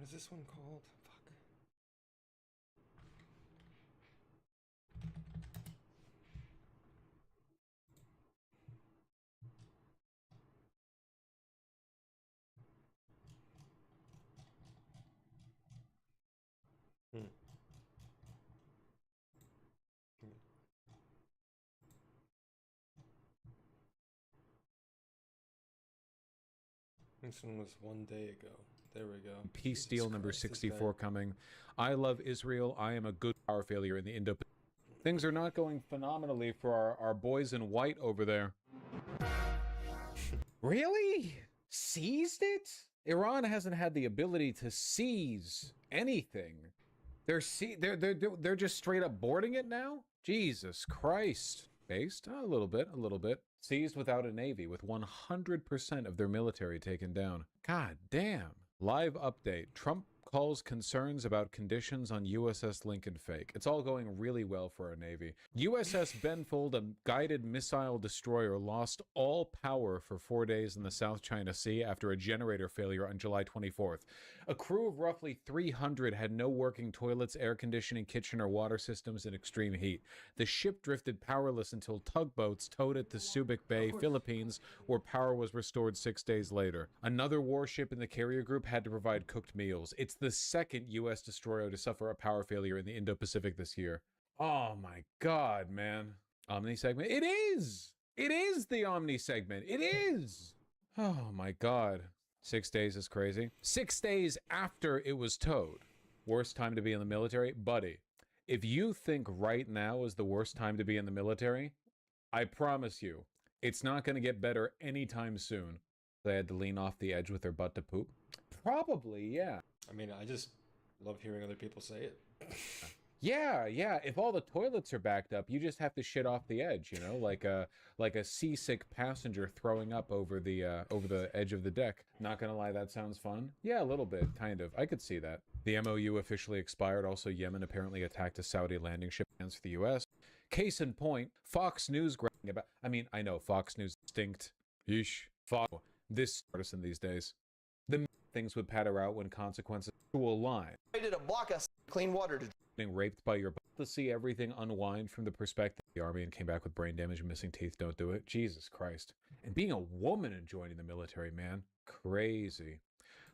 is this one called? Fuck. Hmm. This one was 1 day ago. There we go. Peace Jesus deal number Christ, this 64 guy. coming. I love Israel. I am a good power failure in the Indo. Things are not going phenomenally for our boys in white over there. Really? Seized it? Iran hasn't had the ability to seize anything. They're just straight up boarding it now? Jesus Christ. Based? A little bit, a little bit. Seized without a navy, with 100% of their military taken down. God damn. Live update. Trump calls concerns about conditions on USS Lincoln fake. It's all going really well for our Navy. USS Benfold, a guided missile destroyer, lost all power for 4 days in the South China Sea after a generator failure on July 24th. A crew of roughly 300 had no working toilets, air conditioning, kitchen, or water systems in extreme heat. The ship drifted powerless until tugboats towed it to Subic Bay, Philippines, where power was restored 6 days later. Another warship in the carrier group had to provide cooked meals. It's the second U.S. destroyer to suffer a power failure in the Indo-Pacific this year. Oh my God, man. Omni segment? It is! It is the Omni segment. It is! Oh my God. 6 days is crazy. 6 days after it was towed. Worst time to be in the military? Buddy, if you think right now is the worst time to be in the military, I promise you, it's not going to get better anytime soon. They had to lean off the edge with their butt to poop? Probably, yeah. I mean, I just love hearing other people say it. Yeah, yeah. If all the toilets are backed up, you just have to shit off the edge, you know, like a seasick passenger throwing up over the edge of the deck. Not gonna lie, that sounds fun. Yeah, a little bit, kind of. I could see that. The MOU officially expired. Also, Yemen apparently attacked a Saudi landing ship against the U.S. Case in point, Fox News bragging about. I mean, I know Fox News stinked. Yeesh. Fox. This partisan these days. The things would patter out when consequences will lie. Ready to block us clean water to Being raped by your to see everything unwind from the perspective of the army and came back with brain damage and missing teeth. Don't do it. Jesus Christ. And being a woman and joining the military, man. Crazy.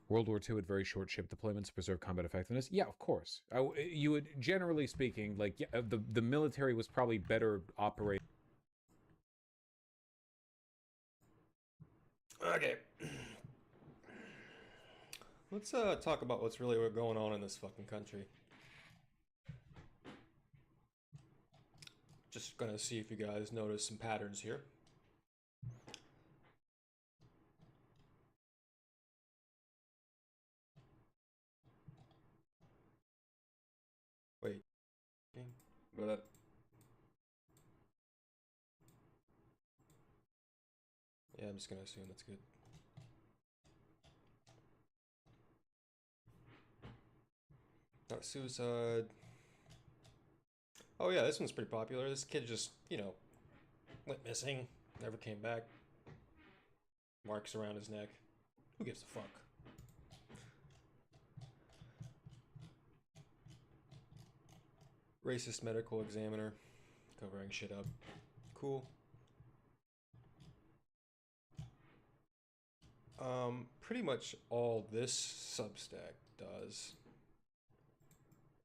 World War II had very short ship deployments to preserve combat effectiveness. Yeah, of course. You would, generally speaking, like, yeah, the military was probably better operated. Okay. Let's talk about what's really going on in this fucking country. Just gonna see if you guys notice some patterns here. Wait. But yeah, I'm just gonna assume that's good. Not suicide. Oh yeah, this one's pretty popular. This kid just, went missing, never came back. Marks around his neck. Who gives a fuck? Racist medical examiner. Covering shit up. Cool. Pretty much all this Substack does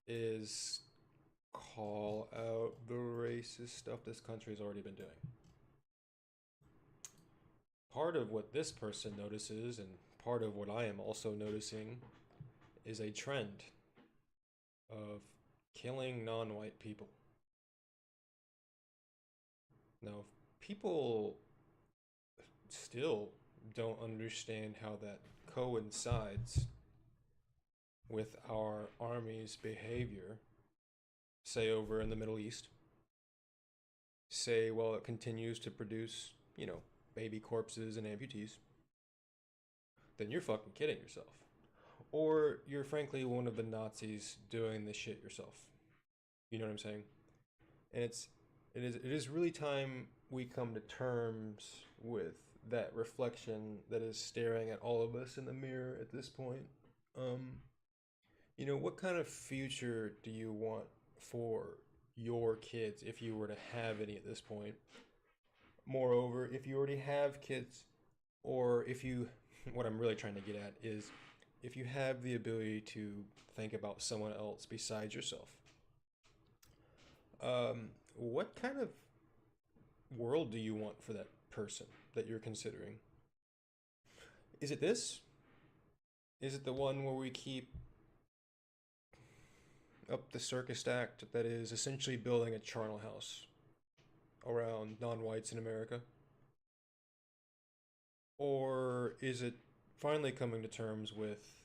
is call out the racist stuff this country's already been doing. Part of what this person notices, and part of what I am also noticing, is a trend of killing non-white people. Now, people still don't understand how that coincides with our army's behavior, say over in the Middle East, say while it continues to produce, baby corpses and amputees, then you're fucking kidding yourself. Or you're frankly one of the Nazis doing this shit yourself. You know what I'm saying? And it is really time we come to terms with that reflection that is staring at all of us in the mirror at this point. What kind of future do you want for your kids if you were to have any at this point? Moreover, if you already have kids, or if you, what I'm really trying to get at is if you have the ability to think about someone else besides yourself, what kind of world do you want for that person that you're considering? Is it this? Is it the one where we keep up the circus act that is essentially building a charnel house around non-whites in America? Or is it finally coming to terms with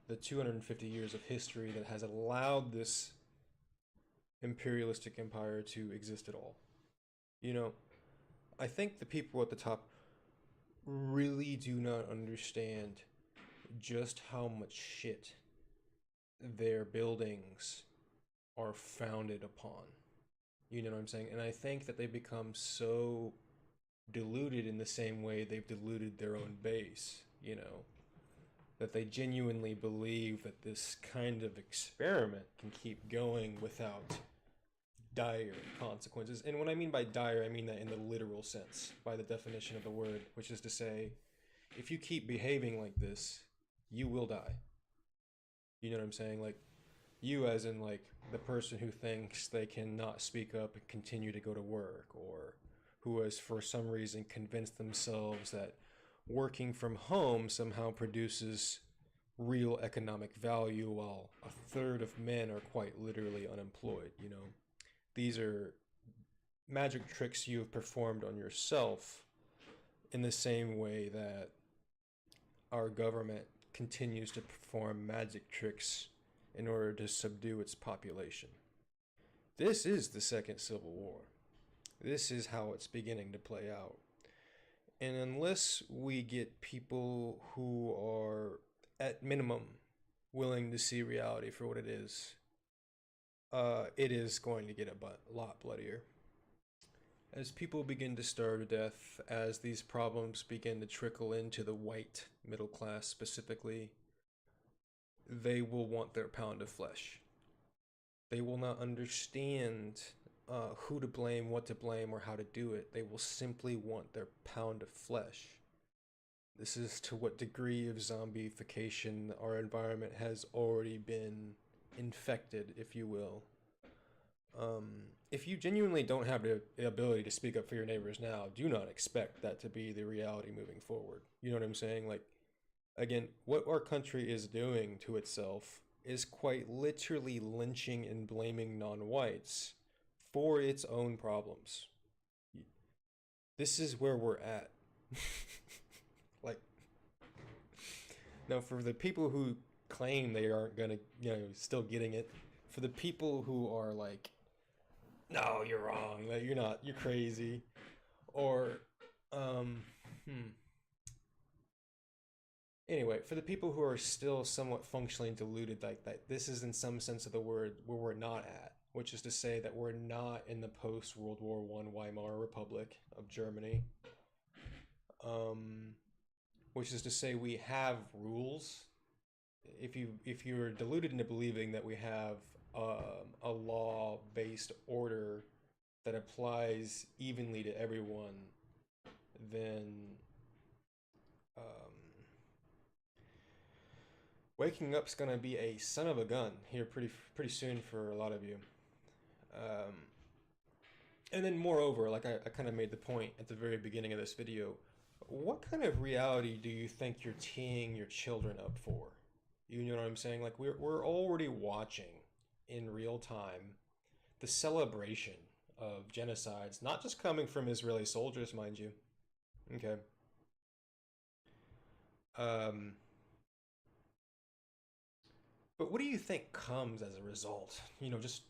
the 250 years of history that has allowed this imperialistic empire to exist at all? You know, I think the people at the top really do not understand just how much shit their buildings are founded upon. You know what I'm saying? And I think that they become so diluted in the same way they've diluted their own base, that they genuinely believe that this kind of experiment can keep going without dire consequences. And what I mean by dire, I mean that in the literal sense, by the definition of the word, which is to say, if you keep behaving like this, you will die. You know what I'm saying? Like, you as in like the person who thinks they cannot speak up and continue to go to work, or who has for some reason convinced themselves that working from home somehow produces real economic value while a third of men are quite literally unemployed. These are magic tricks you have performed on yourself in the same way that our government continues to perform magic tricks in order to subdue its population. This is the Second Civil War. This is how it's beginning to play out. And unless we get people who are, at minimum, willing to see reality for what it is going to get a lot bloodier. As people begin to starve to death, as these problems begin to trickle into the white middle class specifically, they will want their pound of flesh. They will not understand who to blame, what to blame, or how to do it. They will simply want their pound of flesh. This is to what degree of zombification our environment has already been infected, if you will. If you genuinely don't have the ability to speak up for your neighbors now, do not expect that to be the reality moving forward. You know what I'm saying? Like, again, what our country is doing to itself is quite literally lynching and blaming non-whites for its own problems. This is where we're at. Like, now for the people who claim they aren't gonna, still getting it, for the people who are like, no, you're wrong, like, you're not, you're crazy, or, anyway, for the people who are still somewhat functionally deluded like that, this is in some sense of the word where we're not at, which is to say that we're not in the post-World War I Weimar Republic of Germany, which is to say we have rules. If you're deluded into believing that we have a law-based order that applies evenly to everyone, then waking up's gonna be a son of a gun here pretty soon for a lot of you. And then moreover, like I kind of made the point at the very beginning of this video, what kind of reality do you think you're teeing your children up for? You know what I'm saying? Like we're already watching in real time the celebration of genocides, not just coming from Israeli soldiers, mind you. Okay. But what do you think comes as a result? Just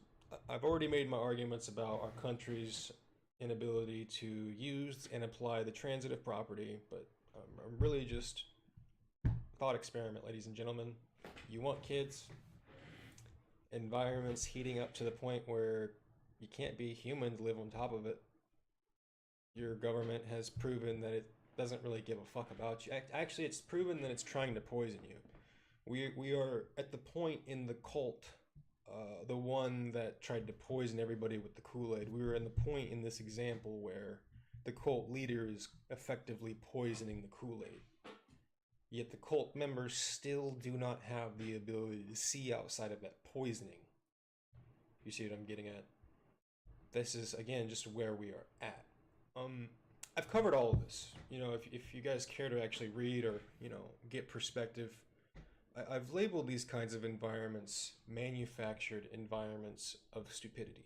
I've already made my arguments about our country's inability to use and apply the transitive property, but I'm really just thought experiment, ladies and gentlemen. You want kids, environments heating up to the point where you can't be human to live on top of it. Your government has proven that it doesn't really give a fuck about you. Actually, it's proven that it's trying to poison you. We are at the point in the cult, the one that tried to poison everybody with the Kool-Aid. We were in the point in this example where the cult leader is effectively poisoning the Kool-Aid. Yet the cult members still do not have the ability to see outside of that poisoning. You see what I'm getting at? This is again just where we are at. I've covered all of this. If you guys care to actually read or get perspective, I've labeled these kinds of environments manufactured environments of stupidity.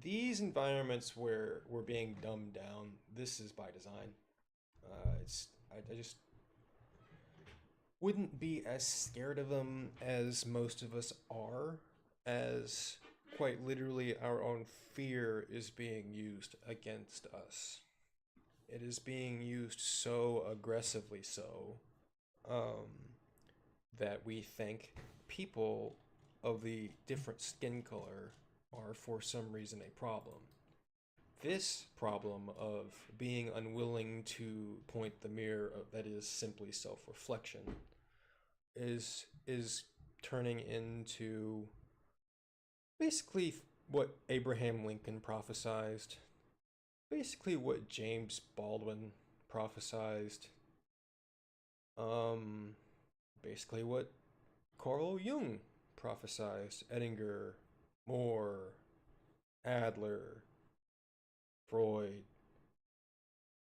These environments where we're being dumbed down, this is by design. I just wouldn't be as scared of them as most of us are, as quite literally our own fear is being used against us. It is being used so aggressively um, that we think people of the different skin color are for some reason a problem. This problem of being unwilling to point the mirror that is simply self-reflection is turning into basically what Abraham Lincoln prophesized, basically what James Baldwin prophesized, basically what Carl Jung prophesized, Edinger, Moore, Adler, Freud.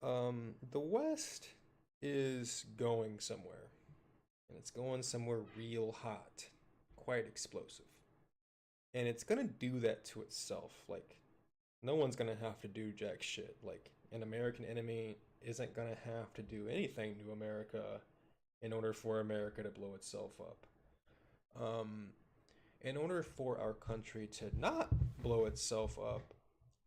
The West is going somewhere, and it's going somewhere real hot, quite explosive. And it's gonna do that to itself. Like, no one's gonna have to do jack shit. Like, an American enemy isn't gonna have to do anything to America in order for America to blow itself up. In order for our country to not blow itself up,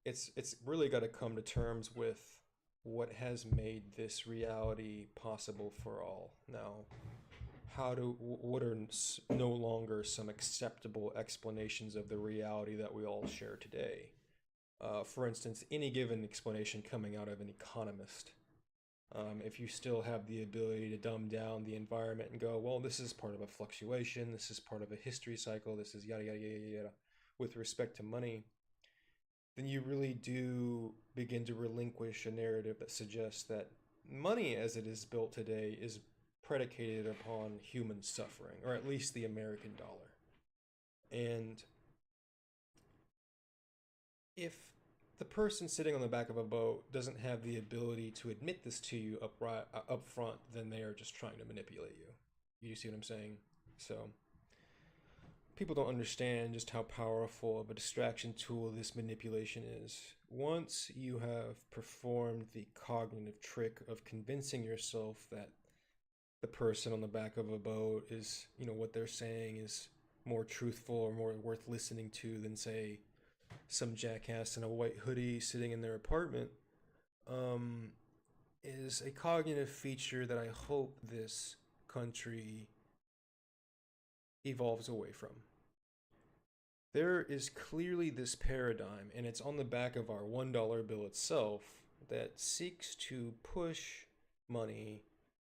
it's really got to come to terms with what has made this reality possible for all. Now, what are no longer some acceptable explanations of the reality that we all share today? For instance, any given explanation coming out of an economist. If you still have the ability to dumb down the environment and go, well, this is part of a fluctuation, this is part of a history cycle, this is yada, yada, yada, yada, with respect to money, then you really do begin to relinquish a narrative that suggests that money as it is built today is predicated upon human suffering, or at least the American dollar. And if the person sitting on the back of a boat doesn't have the ability to admit this to you up front, then they are just trying to manipulate you. You see what I'm saying? So people don't understand just how powerful of a distraction tool this manipulation is. Once you have performed the cognitive trick of convincing yourself that the person on the back of a boat is, what they're saying is more truthful or more worth listening to than, say, some jackass in a white hoodie sitting in their apartment, is a cognitive feature that I hope this country evolves away from. There is clearly this paradigm, and it's on the back of our $1 bill itself, that seeks to push money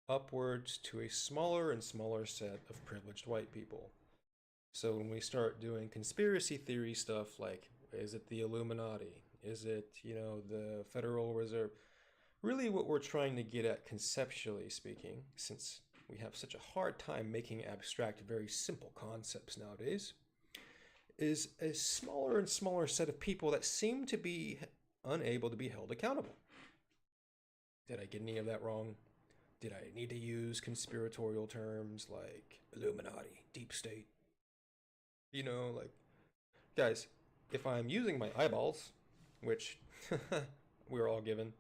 upwards to a smaller and smaller set of privileged white people. So when we start doing conspiracy theory stuff like, is it the Illuminati? Is it, the Federal Reserve? Really what we're trying to get at, conceptually speaking, since we have such a hard time making abstract, very simple concepts nowadays, is a smaller and smaller set of people that seem to be unable to be held accountable. Did I get any of that wrong? Did I need to use conspiratorial terms like Illuminati, deep state? Guys, if I'm using my eyeballs, which we're all given,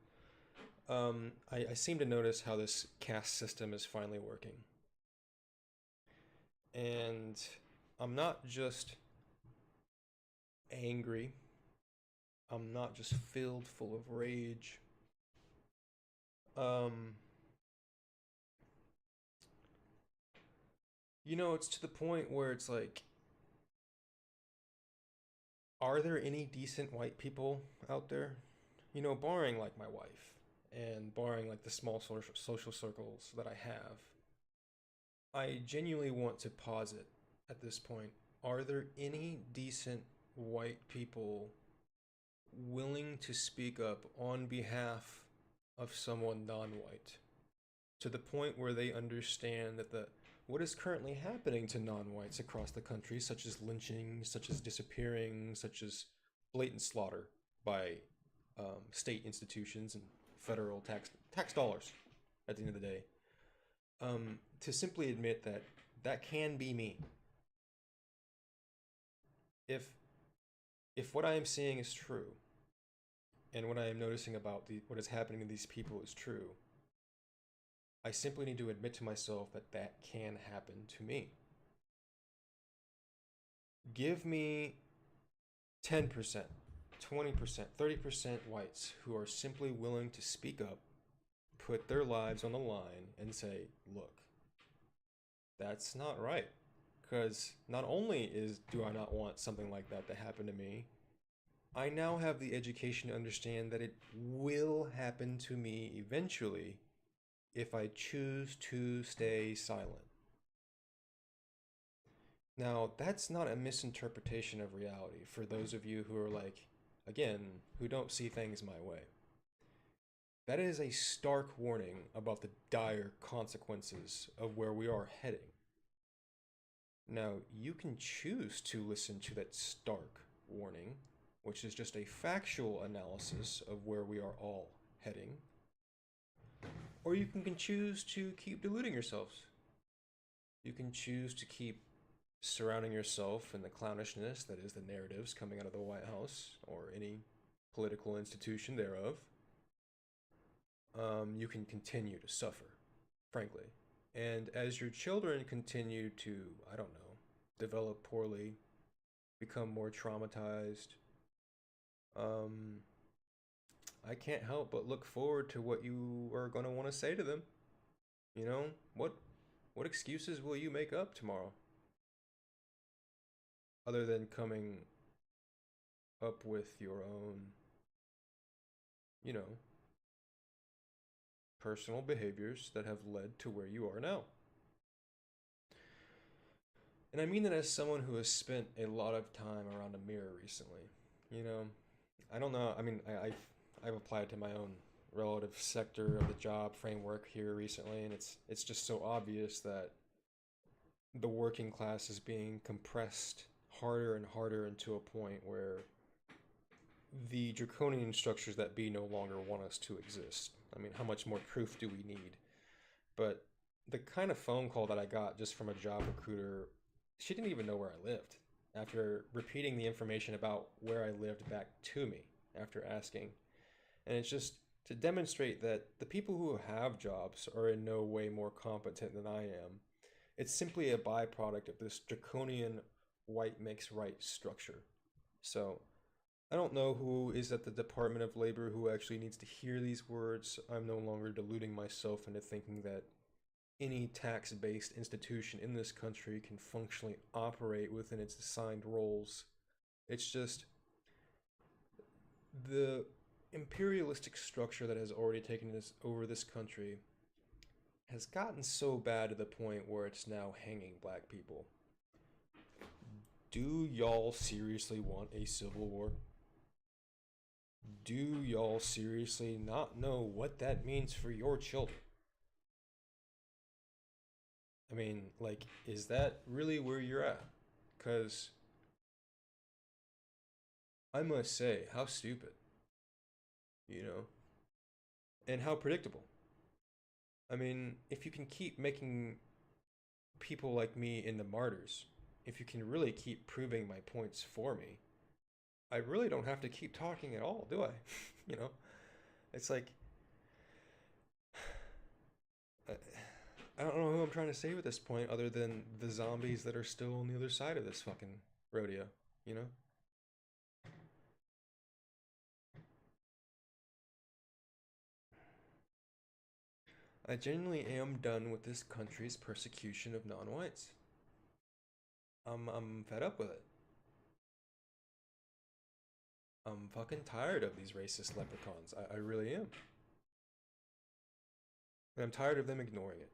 I seem to notice how this caste system is finally working. And I'm not just angry. I'm not just filled full of rage. It's to the point where it's like, are there any decent white people out there? Barring like my wife and barring like the small social circles that I have. I genuinely want to posit at this point, are there any decent white people willing to speak up on behalf of someone non-white to the point where they understand that the what is currently happening to non-whites across the country, such as lynching, such as disappearing, such as blatant slaughter by state institutions and federal tax dollars at the end of the day, to simply admit that that can be me. If what I am seeing is true, and what I am noticing about what is happening to these people is true, I simply need to admit to myself that that can happen to me. Give me 10%, 20%, 30% whites who are simply willing to speak up, put their lives on the line, and say, look, that's not right. Because not only do I not want something like that to happen to me, I now have the education to understand that it will happen to me eventually if I choose to stay silent. Now, that's not a misinterpretation of reality for those of you who are like, again, who don't see things my way. That is a stark warning about the dire consequences of where we are heading. Now, you can choose to listen to that stark warning, which is just a factual analysis of where we are all heading, or you can choose to keep deluding yourselves. You can choose to keep surrounding yourself in the clownishness that is the narratives coming out of the White House or any political institution thereof. You can continue to suffer, frankly. And as your children continue to, I don't know, develop poorly, become more traumatized, I can't help but look forward to what you are going to want to say to them. You know, what excuses will you make up tomorrow? Other than coming up with your own, you know, personal behaviors that have led to where you are now. And I mean that as someone who has spent a lot of time around a mirror recently. You know, I don't know. I mean, I've applied to my own relative sector of the job framework here recently, and it's just so obvious that the working class is being compressed harder and harder into a point where the draconian structures that be no longer want us to exist. I mean, how much more proof do we need? But the kind of phone call that I got just from a job recruiter, she didn't even know where I lived after repeating the information about where I lived back to me after asking. And it's just to demonstrate that the people who have jobs are in no way more competent than I am. It's simply a byproduct of this draconian white makes right structure. So I don't know who is at the Department of Labor who actually needs to hear these words. I'm no longer deluding myself into thinking that any tax-based institution in this country can functionally operate within its assigned roles. It's just the imperialistic structure that has already taken over this country has gotten so bad to the point where it's now hanging black people. Do y'all seriously want a civil war? Do y'all seriously not know what that means for your children? I mean, like, is that really where you're at? Because I must say, how stupid, you know, and how predictable. I mean, if you can keep making people like me into martyrs, if you can really keep proving my points for me, I really don't have to keep talking at all, do I? You know, it's like, I don't know who I'm trying to save at this point other than the zombies that are still on the other side of this fucking rodeo, you know? I genuinely am done with this country's persecution of non-whites. I'm fed up with it. I'm fucking tired of these racist leprechauns. I really am. And I'm tired of them ignoring it.